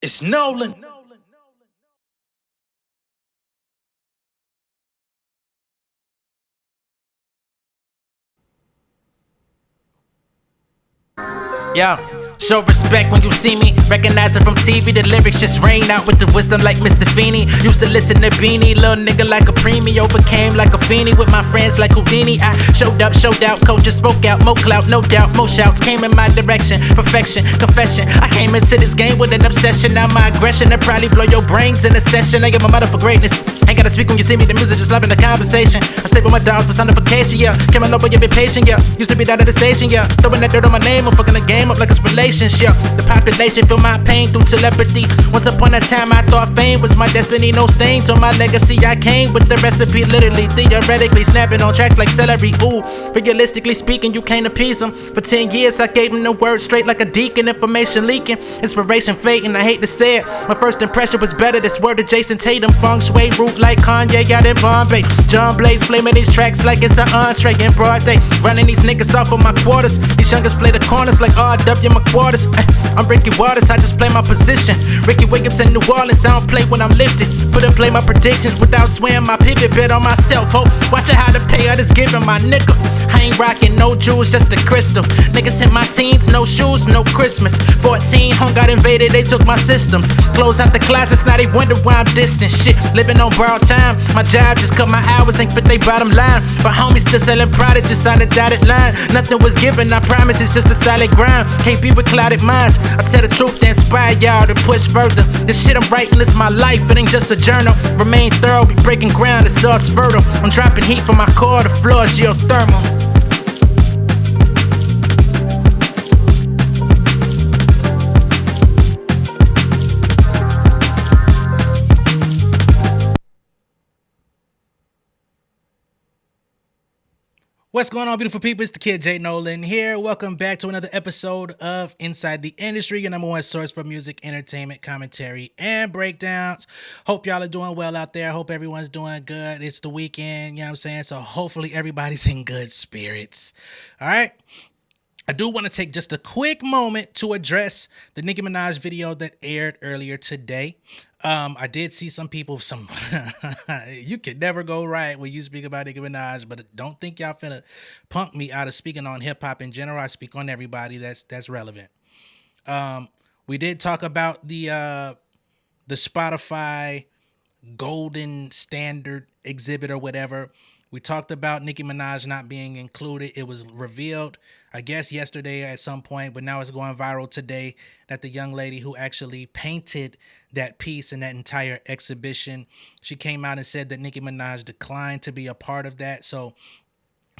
It's Nolan. Yeah, show respect when you see me. Recognize it from TV. The lyrics just rain out with the wisdom like Mr. Feeney. Used to listen to Beanie, little nigga like a preemie. Overcame like a fiendie with my friends like Houdini. I showed up, showed out, coaches spoke out. More clout, no doubt, more shouts came in my direction. Perfection, confession. I came into this game with an obsession. Now my aggression will probably blow your brains in a session. I get my mother for greatness. Ain't gotta speak when you see me, the music just loving the conversation. I stay with my dogs, personification, yeah. Came on over, you be patient, yeah. Used to be down at the station, yeah. Throwing that dirt on my name, I'm fucking the game up like it's relationship. The population feel my pain through telepathy. Once upon a time, I thought fame was my destiny. No stains on my legacy. I came with the recipe, literally, theoretically, snapping on tracks like celery. Ooh, realistically speaking, you can't appease them. For 10 years, I gave them the word straight like a deacon. Information leaking, inspiration fading. I hate to say it, my first impression was better. This word to Jason Tatum, feng shui root like Kanye out in Bombay. John Blaze flaming these tracks like it's an entree in broad day. Running these niggas off of my quarters. These youngers play the corners like R.W. McQuarters. I'm Ricky Waters, I just play my position. Ricky Williams in New Orleans, I don't play when I'm lifted. Put and play my predictions without swearing my pivot bet on myself. Oh, watch it how the payout is giving my nickel. I ain't rocking no jewels, just a crystal. Niggas hit my teens, no shoes, no Christmas. 14, home got invaded, they took my systems. Close out the closets, now they wonder why I'm distant. Shit, living on borrowed time. My job just cut my hours, ain't fit they bottom line. But homies still selling product, just on the dotted line. Nothing was given, I promise it's just a solid grind. Can't be with clouded minds. I tell the truth to inspire y'all to push further. This shit I'm writing is my life, it ain't just a journal. Remain thorough, be breaking ground, it's all fertile. I'm dropping heat from my core, the floor is geothermal. What's going on, beautiful people? It's the kid J Nolan here. Welcome back to another episode of Inside the Industry, your number one source for music, entertainment, commentary, and breakdowns. Hope y'all are doing well out there. Hope everyone's doing good. It's the weekend, you know what I'm saying? So hopefully everybody's in good spirits. All right. I do want to take just a quick moment to address the Nicki Minaj video that aired earlier today. I did see some people, you can never go right when you speak about Nicki Minaj, but don't think y'all finna punk me out of speaking on hip hop in general. I speak on everybody that's relevant. We did talk about the Spotify golden standard exhibit or whatever. We talked about Nicki Minaj not being included. It was revealed, I guess, yesterday at some point, but now it's going viral today that the young lady who actually painted that piece and that entire exhibition, she came out and said that Nicki Minaj declined to be a part of that. So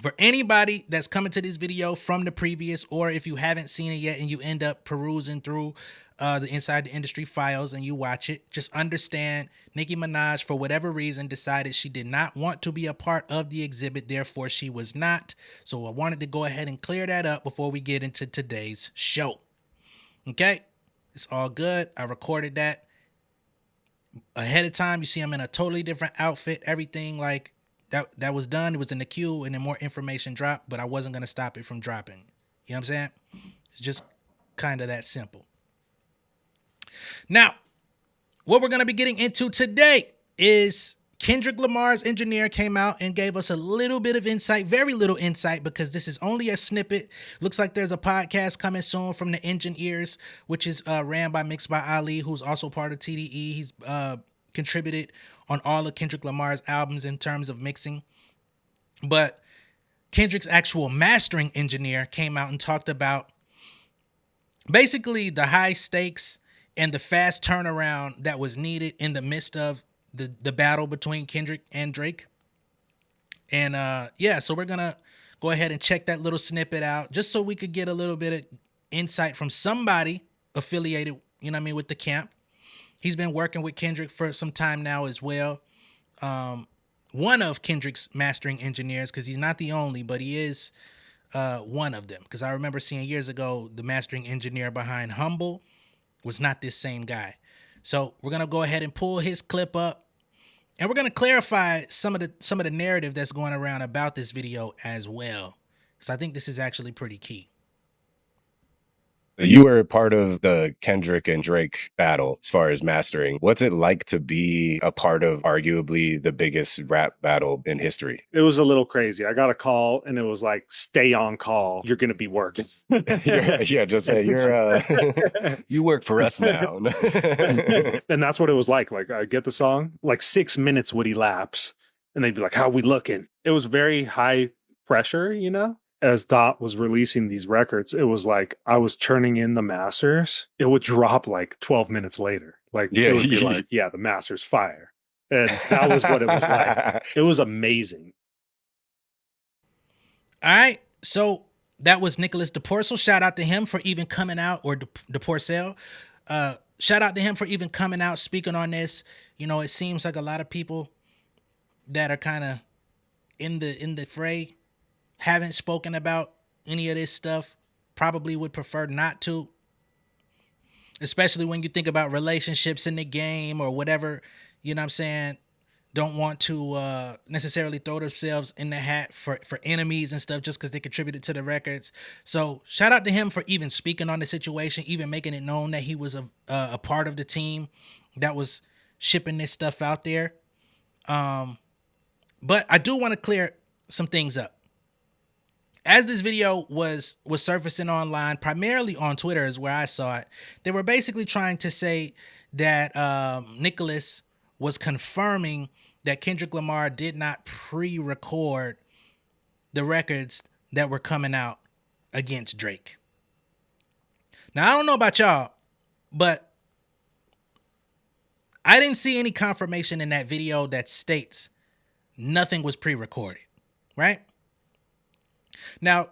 for anybody that's coming to this video from the previous, or if you haven't seen it yet and you end up perusing through the Inside the Industry files and you watch it, just understand Nicki Minaj, for whatever reason, decided she did not want to be a part of the exhibit. Therefore, she was not. So I wanted to go ahead and clear that up before we get into today's show. Okay, it's all good. I recorded that ahead of time. You see I'm in a totally different outfit, everything like that was done. It was in the queue and then more information dropped, but I wasn't going to stop it from dropping. You know what I'm saying? It's just kind of that simple. Now, what we're going to be getting into today is Kendrick Lamar's engineer came out and gave us a little bit of insight, very little insight, because this is only a snippet. Looks like there's a podcast coming soon from the Engineers, which is ran by Mixed by Ali, who's also part of TDE. He's contributed on all of Kendrick Lamar's albums in terms of mixing. But Kendrick's actual mastering engineer came out and talked about basically the high stakes and the fast turnaround that was needed in the midst of the battle between Kendrick and Drake. And so we're gonna go ahead and check that little snippet out just so we could get a little bit of insight from somebody affiliated, you know what I mean, with the camp. He's been working with Kendrick for some time now as well. One of Kendrick's mastering engineers, because he's not the only, but he is one of them. Because I remember seeing years ago the mastering engineer behind Humble was not this same guy. So we're gonna go ahead and pull his clip up, and we're gonna clarify some of the narrative that's going around about this video as well. So I think this is actually pretty key. You were part of the Kendrick and Drake battle as far as mastering. What's it like to be a part of arguably the biggest rap battle in history? It was a little crazy. I got a call and it was like, stay on call. You're going to be working. Yeah, just say you're you work for us now. And that's what it was like. Like, I get the song, like 6 minutes would elapse and they'd be like, how we looking? It was very high pressure, you know? As Dot was releasing these records, it was like I was churning in the masters. It would drop like 12 minutes later. Like it would be Yeah. like, yeah, the master's fire. And that was what it was like. It was amazing. All right. So that was Nicholas DePorcel. Shout out to him for even coming out, or DePorcel. Shout out to him for even coming out, speaking on this. You know, it seems like a lot of people that are kind of in the fray haven't spoken about any of this stuff. Probably would prefer not to, especially when you think about relationships in the game or whatever. You know what I'm saying? Don't want to necessarily throw themselves in the hat for enemies and stuff just because they contributed to the records. So shout out to him for even speaking on the situation, even making it known that he was a part of the team that was shipping this stuff out there. But I do want to clear some things up. As this video was surfacing online, primarily on Twitter is where I saw it, they were basically trying to say that Nicholas was confirming that Kendrick Lamar did not pre-record the records that were coming out against Drake. Now, I don't know about y'all, but I didn't see any confirmation in that video that states nothing was pre-recorded, right? Now,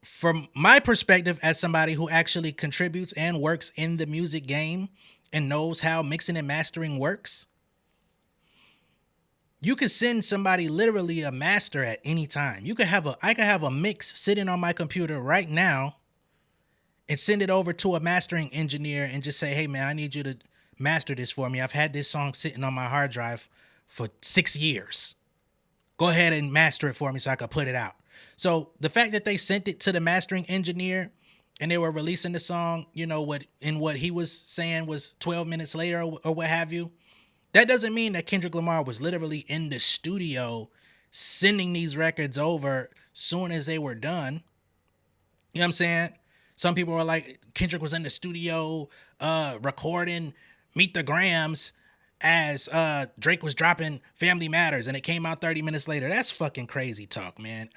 from my perspective as somebody who actually contributes and works in the music game and knows how mixing and mastering works, you could send somebody literally a master at any time. I could have a mix sitting on my computer right now and send it over to a mastering engineer and just say, hey man, I need you to master this for me. I've had this song sitting on my hard drive for 6 years. Go ahead and master it for me so I can put it out. So the fact that they sent it to the mastering engineer and they were releasing the song, you know, what he was saying was 12 minutes later or what have you, that doesn't mean that Kendrick Lamar was literally in the studio sending these records over soon as they were done. You know what I'm saying? Some people were like, Kendrick was in the studio recording Meet the Grrrls as Drake was dropping Family Matters and it came out 30 minutes later. That's fucking crazy talk, man.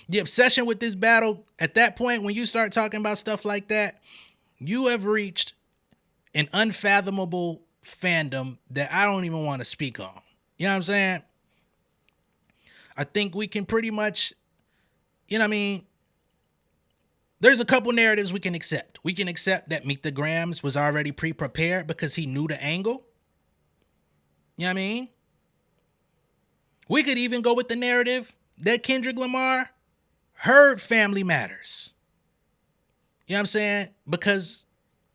The obsession with this battle, at that point, when you start talking about stuff like that, you have reached an unfathomable fandom that I don't even want to speak on. You know what I'm saying? I think we can pretty much, you know what I mean? There's a couple narratives we can accept. We can accept that Meet the Grrrls was already pre-prepared because he knew the angle. You know what I mean? We could even go with the narrative that Kendrick Lamar heard Family Matters. You know what I'm saying? Because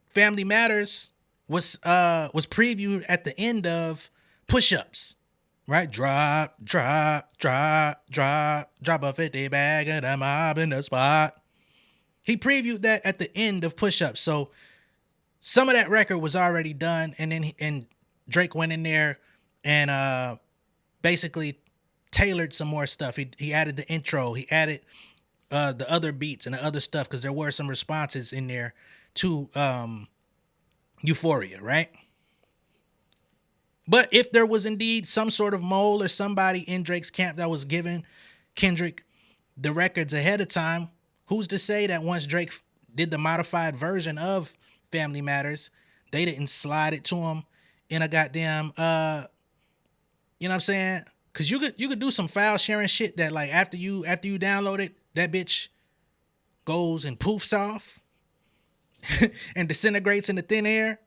Family Matters was previewed at the end of Push-Ups, right? Drop a 50 bag of the mob in the spot. He previewed that at the end of Push-Ups. So some of that record was already done, and then Drake went in there and basically tailored some more stuff. He added the intro. He added the other beats and the other stuff because there were some responses in there to Euphoria, right? But if there was indeed some sort of mole or somebody in Drake's camp that was giving Kendrick the records ahead of time, who's to say that once Drake did the modified version of Family Matters, they didn't slide it to him in a goddamn, you know what I'm saying? Because you could do some file sharing shit that like after you download it, that bitch goes and poofs off and disintegrates into thin air.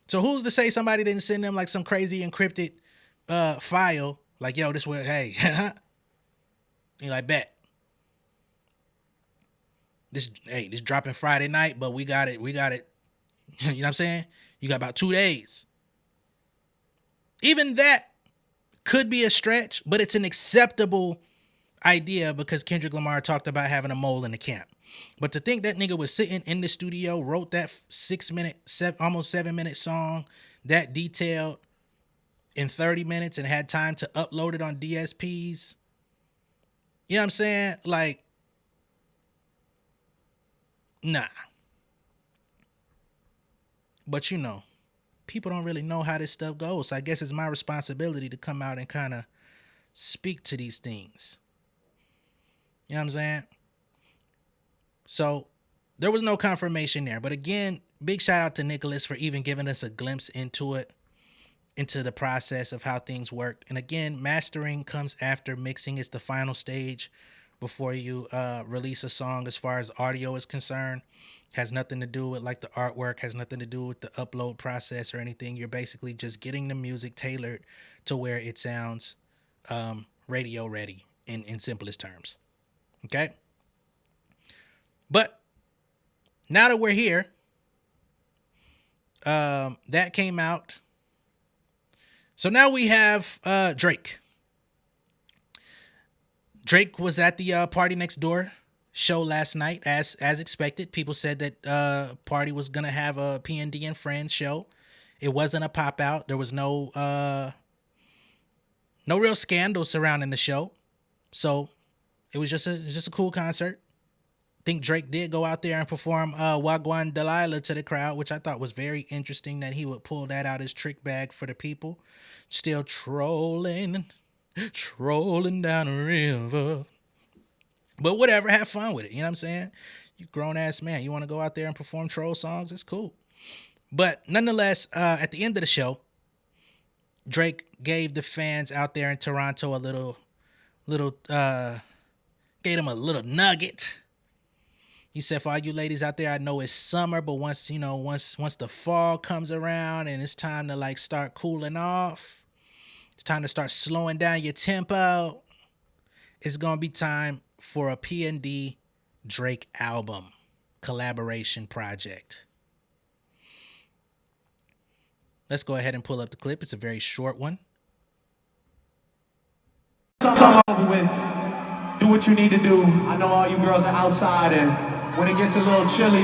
So who's to say somebody didn't send them like some crazy encrypted file like, yo, this was, hey, you like, bet. This dropping Friday night, but we got it. You know what I'm saying? You got about 2 days. Even that could be a stretch, but it's an acceptable idea because Kendrick Lamar talked about having a mole in the camp. But to think that nigga was sitting in the studio, wrote that 6 minute, almost 7 minute song, that detailed in 30 minutes and had time to upload it on DSPs. You know what I'm saying? Like, nah. But you know, people don't really know how this stuff goes. So I guess it's my responsibility to come out and kind of speak to these things. You know what I'm saying? So there was no confirmation there. But again, big shout out to Nicholas for even giving us a glimpse into it, into the process of how things work. And again, mastering comes after mixing. It's the final stage before you release a song as far as audio is concerned. Has nothing to do with like the artwork, has nothing to do with the upload process or anything. You're basically just getting the music tailored to where it sounds radio ready in simplest terms. Okay? But now that we're here, that came out. So now we have Drake. Drake was at the PartyNextDoor show last night, as expected. People said that Party was gonna have a PND and Friends show. It wasn't a pop out. There was no real scandal surrounding the show, so it was just a cool concert. I think Drake did go out there and perform Wagwan Delilah to the crowd, which I thought was very interesting that he would pull that out his trick bag for the people. Still trolling down the river. But whatever, have fun with it. You know what I'm saying? You grown ass man. You want to go out there and perform troll songs? It's cool. But nonetheless, at the end of the show, Drake gave the fans out there in Toronto a little gave them a little nugget. He said, for all you ladies out there, I know it's summer, but once the fall comes around and it's time to like start cooling off, it's time to start slowing down your tempo, it's going to be time for a PND Drake album collaboration project. Let's go ahead and pull up the clip. It's a very short one. Come over with. Do what you need to do. I know all you girls are outside, and when it gets a little chilly,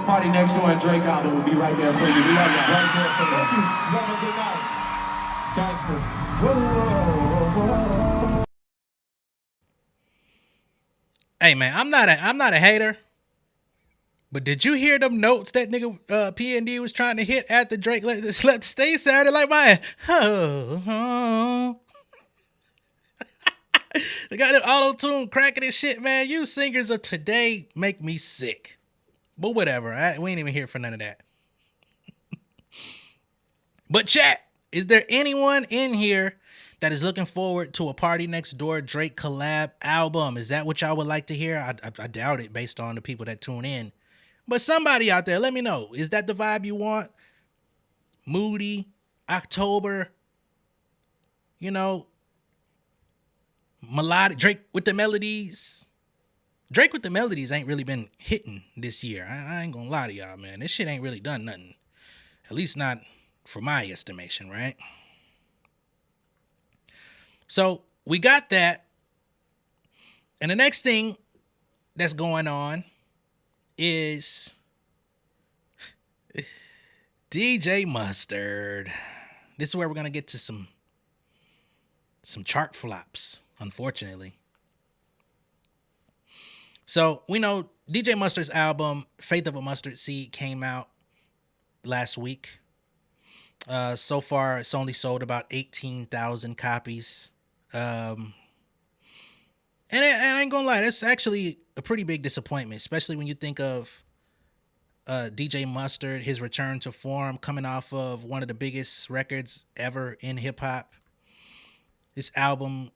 PartyNextDoor and Drake album will be right there for you. We love you. Right there for you. Thank you. Have a good night. Gangster. Whoa. Hey man, I'm not a hater, but did you hear them notes that nigga PND was trying to hit at the Drake? Let stay sounded like mine. They got it auto-tune cracking and shit, man. You singers of today make me sick. But whatever, we ain't even here for none of that. But chat, is there anyone in here that is looking forward to a PartyNextDoor Drake collab album? Is that what y'all would like to hear? I doubt it based on the people that tune in. But somebody out there, let me know. Is that the vibe you want? Moody, October, you know, melodic, Drake with the melodies. Drake with the melodies ain't really been hitting this year. I ain't gonna lie to y'all, man. This shit ain't really done nothing. At least not for my estimation, right? So we got that. And the next thing that's going on is DJ Mustard. This is where we're going to get to some chart flops, unfortunately. So we know DJ Mustard's album, Faith of a Mustard Seed, came out last week. So far, it's only sold about 18,000 copies. And I ain't gonna lie, that's actually a pretty big disappointment, especially when you think of DJ Mustard, his return to form, coming off of one of the biggest records ever in hip-hop. This album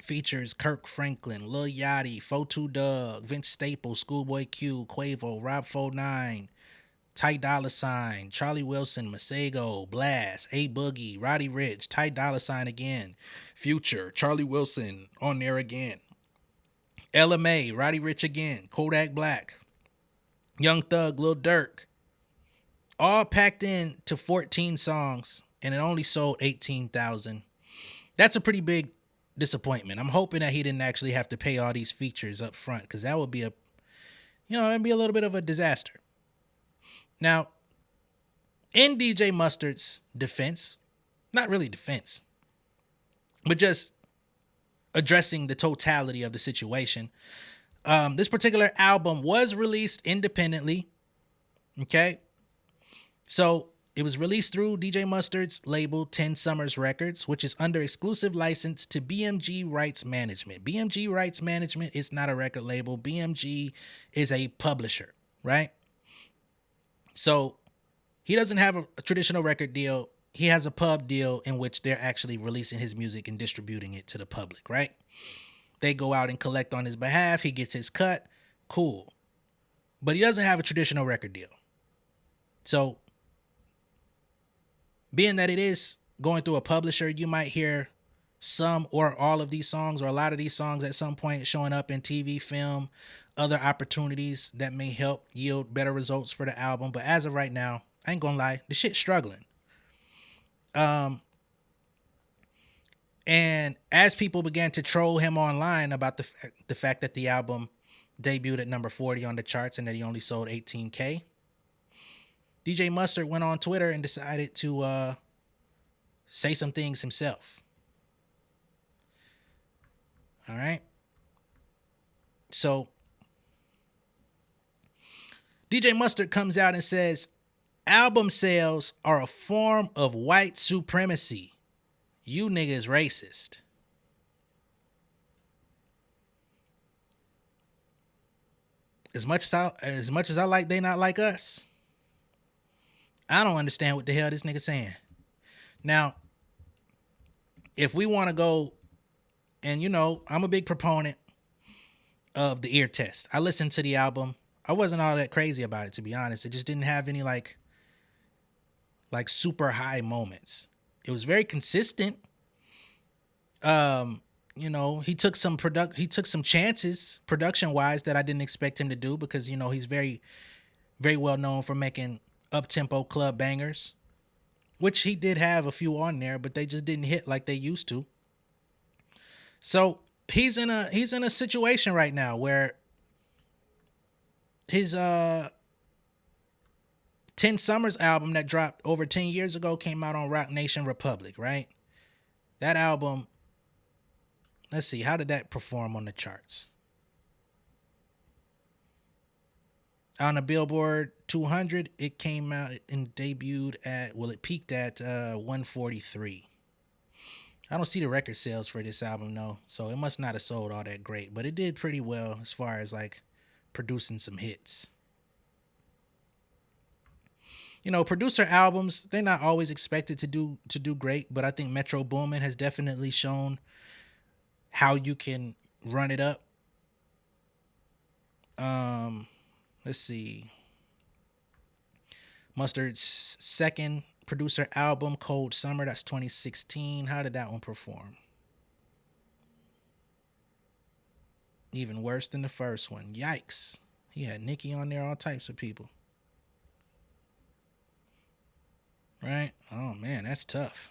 features Kirk Franklin, Lil Yachty, 42 Dugg, Vince Staples, Schoolboy Q, Quavo, Rob 49, Ty Dolla $ign, Charlie Wilson, Masego, Blast, A Boogie, Roddy Ricch, Ty Dolla $ign again, Future, Charlie Wilson on there again, LMA, Roddy Ricch again, Kodak Black, Young Thug, Lil Durk, all packed in to 14 songs, and it only sold 18,000. That's a pretty big disappointment. I'm hoping that he didn't actually have to pay all these features up front, because that would be it'd be a little bit of a disaster. Now, in DJ Mustard's defense, not really defense, but just addressing the totality of the situation, this particular album was released independently. Okay. So it was released through DJ Mustard's label 10 Summers Records, which is under exclusive license to BMG Rights Management. BMG Rights Management is not a record label. BMG is a publisher, right? So he doesn't have a traditional record deal. He has a pub deal in which they're actually releasing his music and distributing it to the public, right? They go out and collect on his behalf. He gets his cut. Cool. But he doesn't have a traditional record deal. So being that it is going through a publisher, you might hear some or all of these songs or a lot of these songs at some point showing up in TV, film, other opportunities that may help yield better results for the album. But as of right now, I ain't gonna lie, the shit's struggling. And as people began to troll him online about the fact that the album debuted at number 40 on the charts and that he only sold 18K, DJ Mustard went on Twitter and decided to say some things himself. All right. So DJ Mustard comes out and says, album sales are a form of white supremacy. You niggas racist. As much as I like they not like us, I don't understand what the hell this nigga saying. Now, if we want to go, and I'm a big proponent of the ear test. I listened to the album. I wasn't all that crazy about it, to be honest. It just didn't have any like super high moments. It was very consistent. He took some chances production wise that I didn't expect him to do because, he's very, very well known for making up-tempo club bangers, which he did have a few on there, but they just didn't hit like they used to. So he's in a situation right now where his 10 Summers album that dropped over 10 years ago came out on Roc Nation Republic, right? That album, let's see, how did that perform on the charts? On the Billboard 200, it came out and debuted it peaked at 143. I don't see the record sales for this album, though, so it must not have sold all that great, but it did pretty well as far as like producing some hits. Producer albums, they're not always expected to do great, but I think Metro Boomin has definitely shown how you can run it up. Let's see. Mustard's second producer album, Cold Summer, that's 2016. How did that one perform? Even worse than the first one. Yikes. He had Nicki on there, all types of people. Right? Oh, man, that's tough.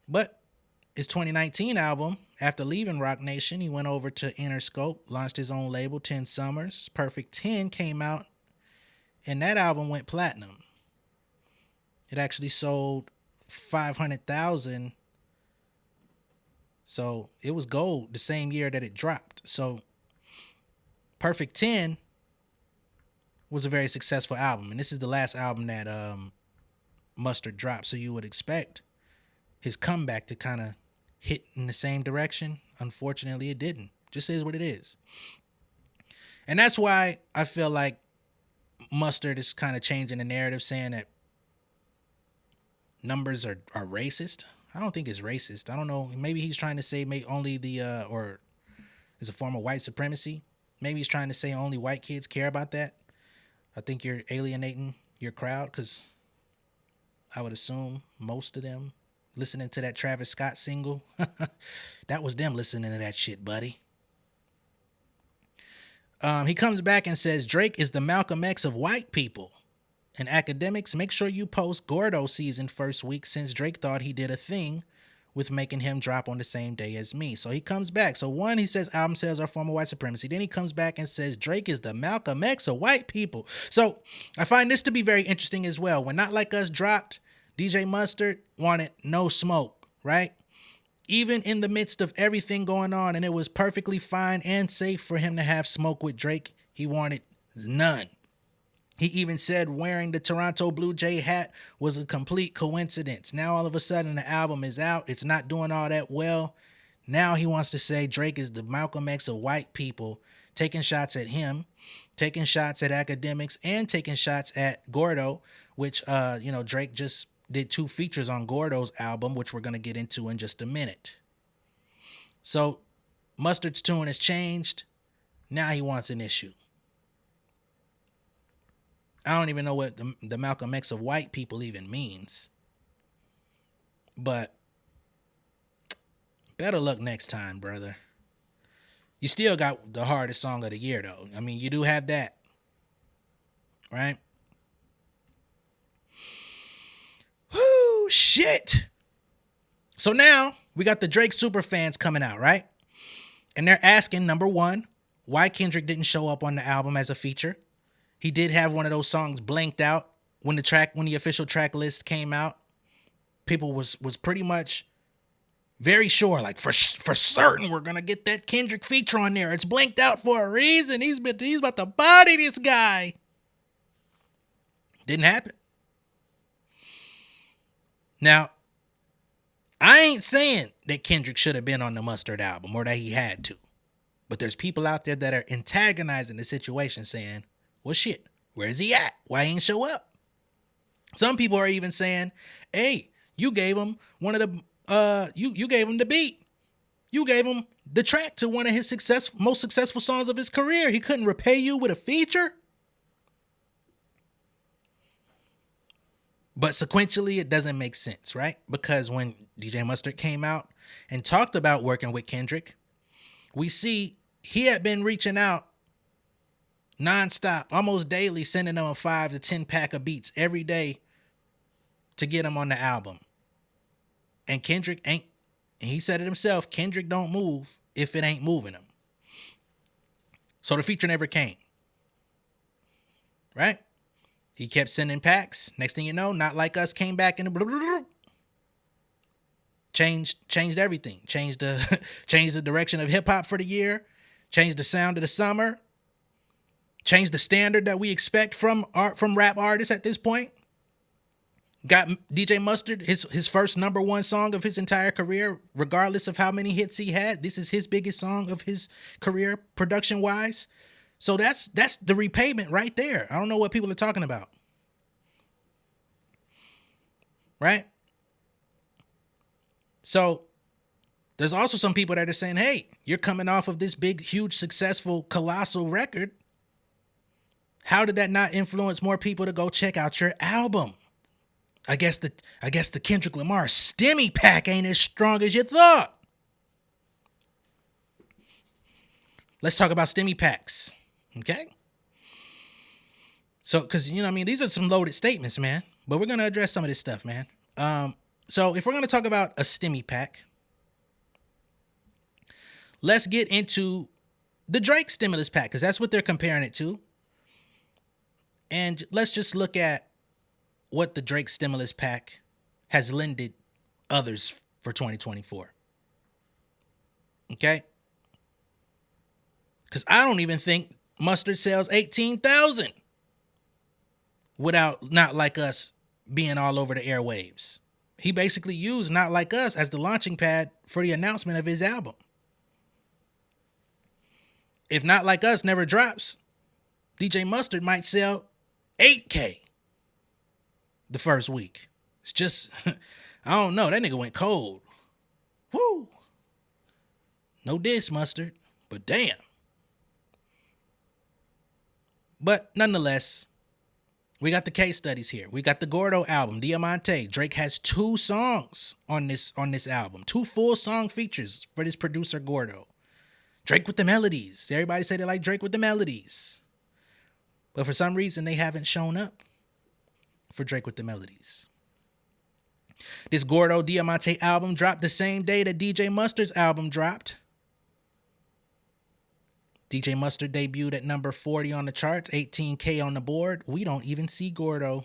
But his 2019 album, after leaving Roc Nation, he went over to Interscope, launched his own label, 10 Summers. Perfect 10 came out, and that album went platinum. It actually sold 500,000. So it was gold the same year that it dropped. So Perfect 10 was a very successful album. And this is the last album that Mustard dropped. So you would expect his comeback to kind of hit in the same direction. Unfortunately, it didn't. Just is what it is. And that's why I feel like Mustard is kind of changing the narrative, saying that numbers are racist. I don't think it's racist. I don't know. Maybe he's trying to say only or is a form of white supremacy. Maybe he's trying to say only white kids care about that. I think you're alienating your crowd because I would assume most of them listening to that Travis Scott single, that was them listening to that shit, buddy. He comes back and says, Drake is the Malcolm X of white people. And academics, make sure you post Gordo season first week since Drake thought he did a thing with making him drop on the same day as me. So he comes back. So one, he says album sales are a form of white supremacy. Then he comes back and says Drake is the Malcolm X of white people. So I find this to be very interesting as well. When Not Like Us dropped, DJ Mustard wanted no smoke, right? Even in the midst of everything going on, and it was perfectly fine and safe for him to have smoke with Drake, he wanted none. He even said wearing the Toronto Blue Jay hat was a complete coincidence. Now all of a sudden the album is out. It's not doing all that well. Now he wants to say Drake is the Malcolm X of white people, taking shots at him, taking shots at academics, and taking shots at Gordo, which, Drake just did 2 features on Gordo's album, which we're going to get into in just a minute. So Mustard's tune has changed. Now he wants an issue. I don't even know what the Malcolm X of white people even means. But better luck next time, brother. You still got the hardest song of the year, though. I mean, you do have that. Right? Whoo, shit. So now we got the Drake super fans coming out, right? And they're asking, number one, why Kendrick didn't show up on the album as a feature. He did have one of those songs blanked out when the official track list came out. People was pretty much very sure, like for certain, we're gonna get that Kendrick feature on there. It's blanked out for a reason. He's about to body this guy. Didn't happen. Now, I ain't saying that Kendrick should have been on the Mustard album or that he had to, but there's people out there that are antagonizing the situation, saying, well, shit, where is he at? Why he ain't show up? Some people are even saying, hey, you gave him one of the, you gave him the beat. You gave him the track to one of his most successful songs of his career. He couldn't repay you with a feature. But sequentially, it doesn't make sense, right? Because when DJ Mustard came out and talked about working with Kendrick, we see he had been reaching out nonstop, almost daily, sending them a 5 to 10 pack of beats every day to get him on the album. And Kendrick ain't, and he said it himself, Kendrick don't move if it ain't moving him. So the feature never came. Right? He kept sending packs. Next thing you know, Not Like Us came back and changed everything. Changed the direction of hip hop for the year. Changed the sound of the summer. Changed the standard that we expect from rap artists at this point. Got DJ Mustard his first number 1 song of his entire career, regardless of how many hits he had. This is his biggest song of his career, production wise. So that's the repayment right there. I don't know what people are talking about. Right? So there's also some people that are saying, hey, you're coming off of this big, huge, successful, colossal record. How did that not influence more people to go check out your album? I guess the Kendrick Lamar Stimmy pack ain't as strong as you thought. Let's talk about Stimmy packs. Okay? So, because, these are some loaded statements, man. But we're going to address some of this stuff, man. So if we're going to talk about a Stimmy pack, let's get into the Drake stimulus pack, because that's what they're comparing it to. And let's just look at what the Drake stimulus pack has lended others for 2024. Okay? Because I don't even think Mustard sells 18,000 without Not Like Us being all over the airwaves. He basically used Not Like Us as the launching pad for the announcement of his album. If Not Like Us never drops, DJ Mustard might sell 8K the first week. It's just, I don't know. That nigga went cold. Woo. No diss, Mustard, but damn. But nonetheless, we got the case studies here. We got the Gordo album, Diamante. Drake has 2 songs on this album. 2 full song features for this producer, Gordo. Drake with the melodies. Everybody say they like Drake with the melodies. But for some reason, they haven't shown up for Drake with the melodies. This Gordo Diamante album dropped the same day that DJ Mustard's album dropped. DJ Mustard debuted at number 40 on the charts, 18K on the board. We don't even see Gordo.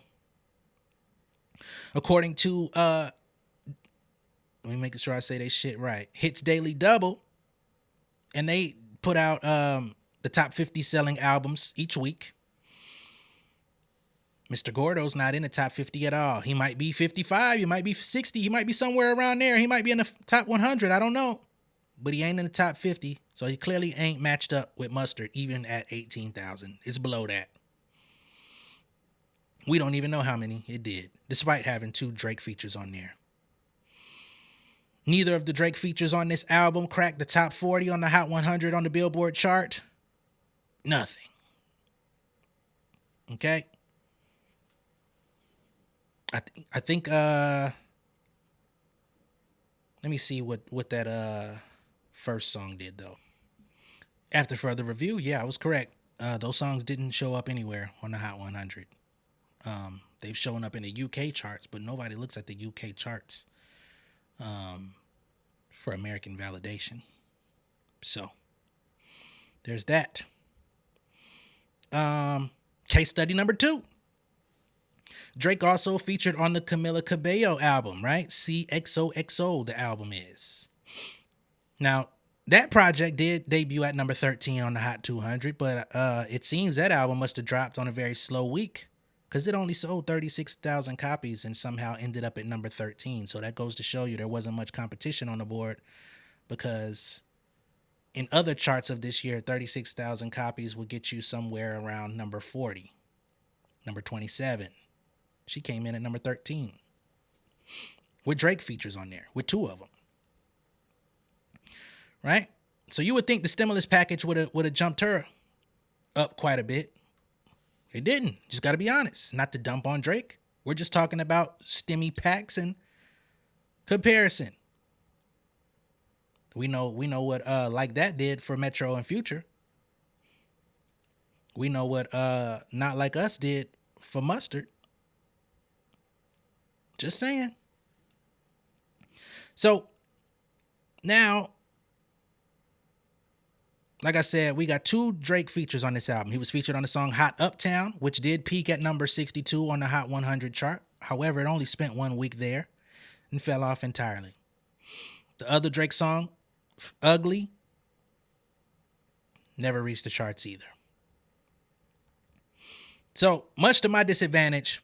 According to, let me make sure I say this shit right, Hits Daily Double, and they put out the top 50 selling albums each week. Mr. Gordo's not in the top 50 at all. He might be 55, he might be 60, he might be somewhere around there. He might be in the top 100, I don't know. But he ain't in the top 50, so he clearly ain't matched up with Mustard, even at 18,000. It's below that. We don't even know how many it did, despite having 2 Drake features on there. Neither of the Drake features on this album cracked the top 40 on the Hot 100 on the Billboard chart. Nothing. Okay? I think let me see what that first song did though. After further review, yeah, I was correct. Those songs didn't show up anywhere on the Hot 100. They've shown up in the UK charts, but nobody looks at the UK charts for American validation. So there's that. Case study number 2. Drake also featured on the Camila Cabello album, right? CXOXO, the album is. Now, that project did debut at number 13 on the Hot 200, but it seems that album must have dropped on a very slow week because it only sold 36,000 copies and somehow ended up at number 13. So that goes to show you there wasn't much competition on the board, because in other charts of this year, 36,000 copies would get you somewhere around number 40, number 27. She came in at number 13 with Drake features on there, with 2 of them. Right? So you would think the stimulus package would have jumped her up quite a bit. It didn't. Just got to be honest. Not to dump on Drake. We're just talking about stimmy packs and comparison. We know what Like That did for Metro and Future. We know what Not Like Us did for Mustard. Just saying. So now, like I said, we got 2 Drake features on this album. He was featured on the song Hot Uptown, which did peak at number 62 on the Hot 100 chart. However, it only spent 1 week there and fell off entirely. The other Drake song, Ugly, never reached the charts either. So, much to my disadvantage,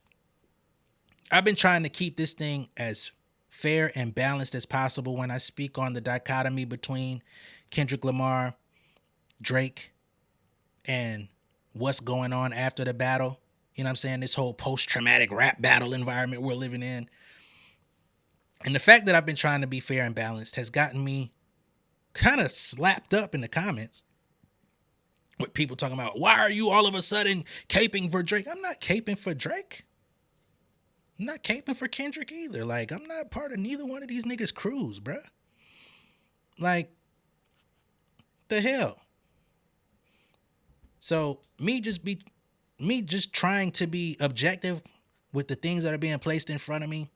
I've been trying to keep this thing as fair and balanced as possible when I speak on the dichotomy between Kendrick Lamar, Drake, and what's going on after the battle. You know what I'm saying? This whole post-traumatic rap battle environment we're living in. And the fact that I've been trying to be fair and balanced has gotten me kind of slapped up in the comments with people talking about, why are you all of a sudden caping for Drake? I'm not caping for Drake. I'm not caping for Kendrick either. Like, I'm not part of neither one of these niggas' crews, bruh. Like, the hell. So me just trying to be objective with the things that are being placed in front of me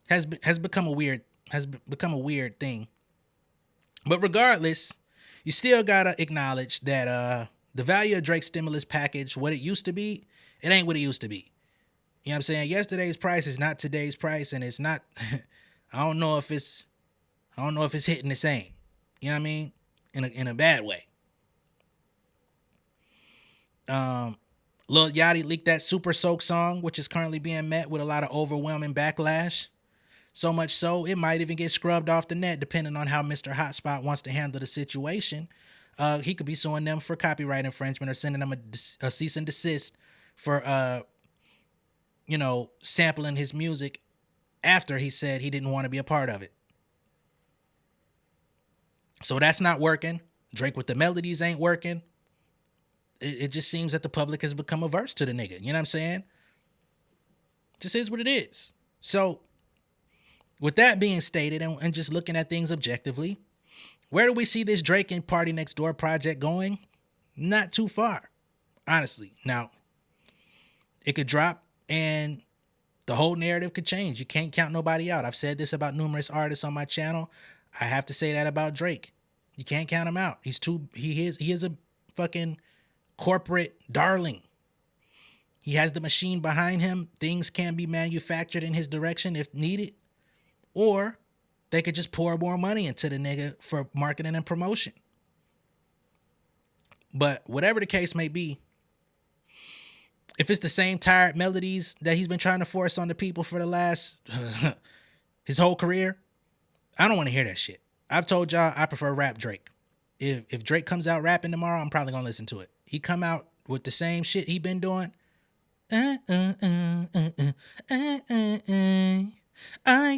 has become a weird thing. But regardless, you still gotta acknowledge that the value of Drake's stimulus package, what it used to be, it ain't what it used to be. You know what I'm saying? Yesterday's price is not today's price, and it's not I don't know if it's hitting the same. You know what I mean? In a bad way. Lil Yachty leaked that Super Soak song, which is currently being met with a lot of overwhelming backlash. So much so, it might even get scrubbed off the net, depending on how Mr. Hotspot wants to handle the situation. He could be suing them for copyright infringement or sending them a cease and desist for sampling his music after he said he didn't want to be a part of it. So that's not working. Drake with the melodies ain't working. It just seems that the public has become averse to the nigga. You know what I'm saying? Just is what it is. So with that being stated and just looking at things objectively, where do we see this Drake and PartyNextDoor project going? Not too far, honestly. Now, it could drop and The whole narrative could change. You can't count nobody out. I've said this about numerous artists on my channel. I have to say that about Drake. You can't count him out. He is a fucking corporate darling. He has the machine behind him. Things can be manufactured in his direction if needed. Or they could just pour more money into the nigga for marketing and promotion. But whatever the case may be, if it's the same tired melodies that he's been trying to force on the people for the last his whole career, I don't want to hear that shit. I've told y'all I prefer rap Drake. If Drake comes out rapping tomorrow, I'm probably gonna listen to it. He come out with the same shit he been doing. I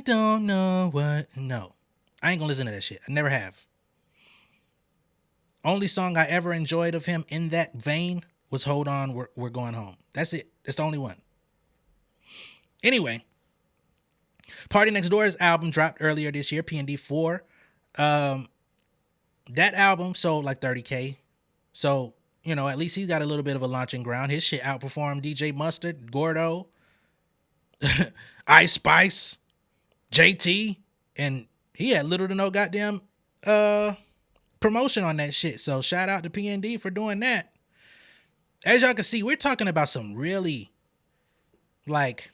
don't know what. No, I ain't gonna listen to that shit. I never have. Only song I ever enjoyed of him in that vein was Hold On, We're Going Home. That's it. That's the only one. Anyway, PartyNextDoor's album dropped earlier this year, PND 4. That album sold like 30K. So, you know, at least he's got a little bit of a launching ground. His shit outperformed DJ Mustard, Gordo, Ice Spice, JT, and he had little to no goddamn promotion on that shit. So shout out to PND for doing that. As y'all can see, we're talking about some really like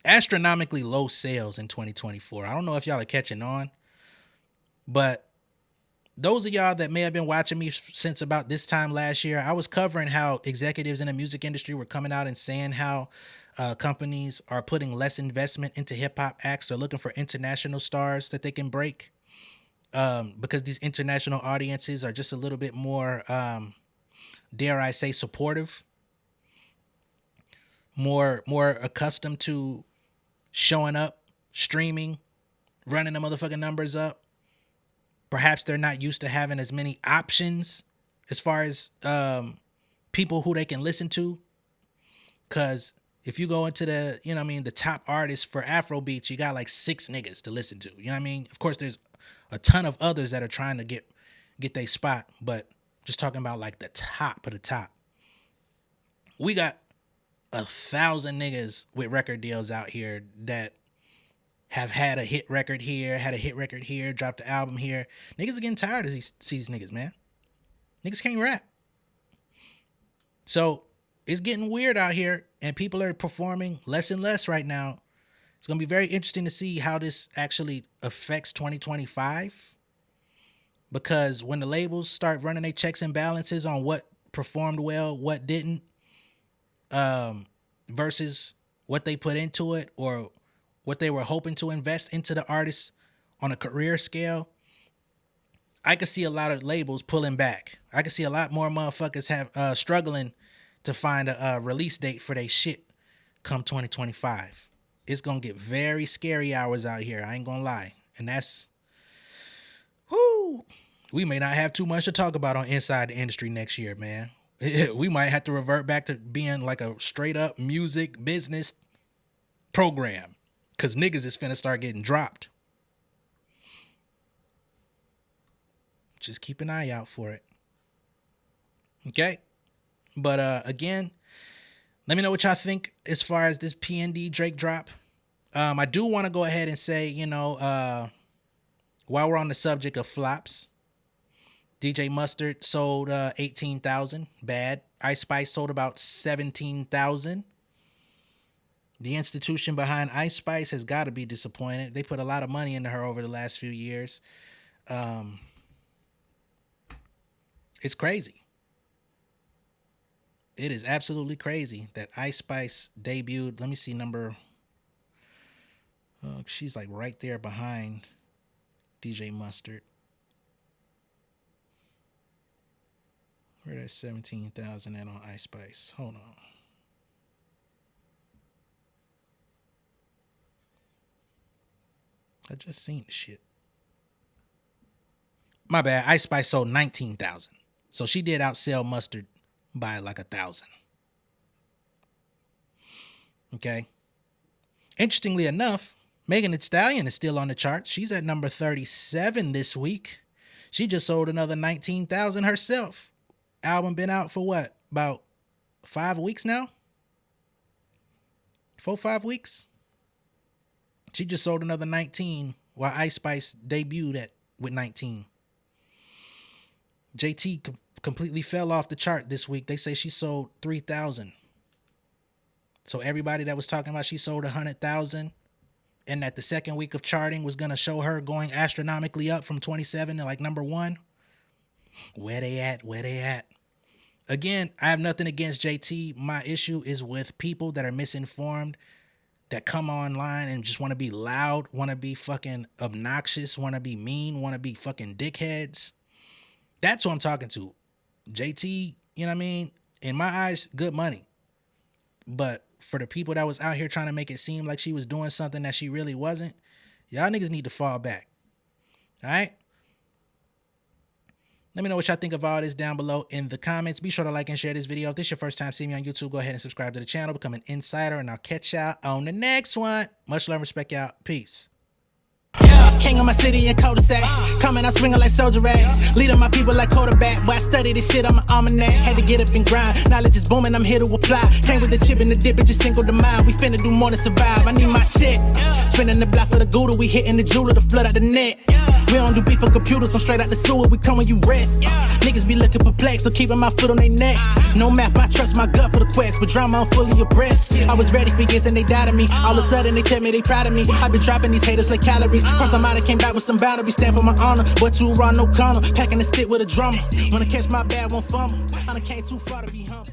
astronomically low sales in 2024. I don't know if y'all are catching on, but those of y'all that may have been watching me since about this time last year, I was covering how executives in the music industry were coming out and saying how companies are putting less investment into hip hop acts. They're looking for international stars that they can break because these international audiences are just a little bit more, dare I say, supportive, more accustomed to showing up, streaming, running the motherfucking numbers up. Perhaps they're not used to having as many options as far as people who they can listen to. Because if you go into the, you know what I mean, the top artists for Afro beats, you got like 6 niggas to listen to. You know what I mean? Of course, there's a ton of others that are trying to get their spot, but just talking about like the top of the top. We got 1,000 niggas with record deals out here that have had a hit record here, dropped an album here. Niggas are getting tired of these niggas, man. Niggas can't rap. So it's getting weird out here, and people are performing less and less right now. It's going to be very interesting to see how this actually affects 2025. Because when the labels start running their checks and balances on what performed well, what didn't, versus what they put into it or what they were hoping to invest into the artists on a career scale, I could see a lot of labels pulling back. I could see a lot more motherfuckers struggling to find a release date for their shit come 2025. It's going to get very scary hours out here. I ain't going to lie. And that's, whoo, we may not have too much to talk about on Inside the Industry next year, man. We might have to revert back to being like a straight up music business program. Because niggas is finna start getting dropped. Just keep an eye out for it. Okay? But again, let me know what y'all think as far as this PND Drake drop. I do want to go ahead and say, you know, while we're on the subject of flops, DJ Mustard sold 18,000. Bad. Ice Spice sold about 17,000. The institution behind Ice Spice has got to be disappointed. They put a lot of money into her over the last few years. It's crazy. It is absolutely crazy that Ice Spice debuted. Let me see number. She's like right there behind DJ Mustard. Where that 17,000 at on Ice Spice? Hold on. I just seen the shit. My bad. Ice Spice sold 19,000. So she did outsell Mustard by like 1,000. Okay. Interestingly enough, Megan Thee Stallion is still on the charts. She's at number 37 this week. She just sold another 19,000 herself. Album been out for what? About 5 weeks now? 4-5 weeks. She just sold another 19 while Ice Spice debuted with 19. JT completely fell off the chart this week. They say she sold 3,000. So everybody that was talking about she sold 100,000 and that the second week of charting was going to show her going astronomically up from 27 to like number 1. Where they at? Where they at? Again, I have nothing against JT. My issue is with people that are misinformed, that come online and just want to be loud, want to be fucking obnoxious, want to be mean, want to be fucking dickheads. That's who I'm talking to. JT, you know what I mean? In my eyes, good money. But for the people that was out here trying to make it seem like she was doing something that she really wasn't, y'all niggas need to fall back. All right? Let me know what y'all think of all this down below in the comments. Be sure to like and share this video. If this is your first time seeing me on YouTube, go ahead and subscribe to the channel, become an insider, and I'll catch y'all on the next one. Much love and respect, y'all. Peace. King of my city and cul-de-sac. Coming out swinging like soldier rags. Leading my people like quarterback. Boy, I study this shit, I'm an almanac. Had to get up and grind. Knowledge is booming, I'm here to apply. Came with the chip and the dip, it just single the mind. We finna do more than survive. I need my check. Spinning the block for the Gouda. We hitting the jeweler to flood out the net. We don't do beef for computers, I'm straight out the sewer. We come when you rest. Niggas be looking perplexed, so keeping my foot on their neck. No map, I trust my gut for the quest. With drama, I'm fully abreast. I was ready for years and they doubted me. All of a sudden they tell me they proud of me. I been dropping these haters like calories. Cross them out, I came back with some batteries. Stand for my honor, but too raw, no corner. Packing the stick with a drummer. Wanna catch my bad, won't fumble. I done came too far to be humble.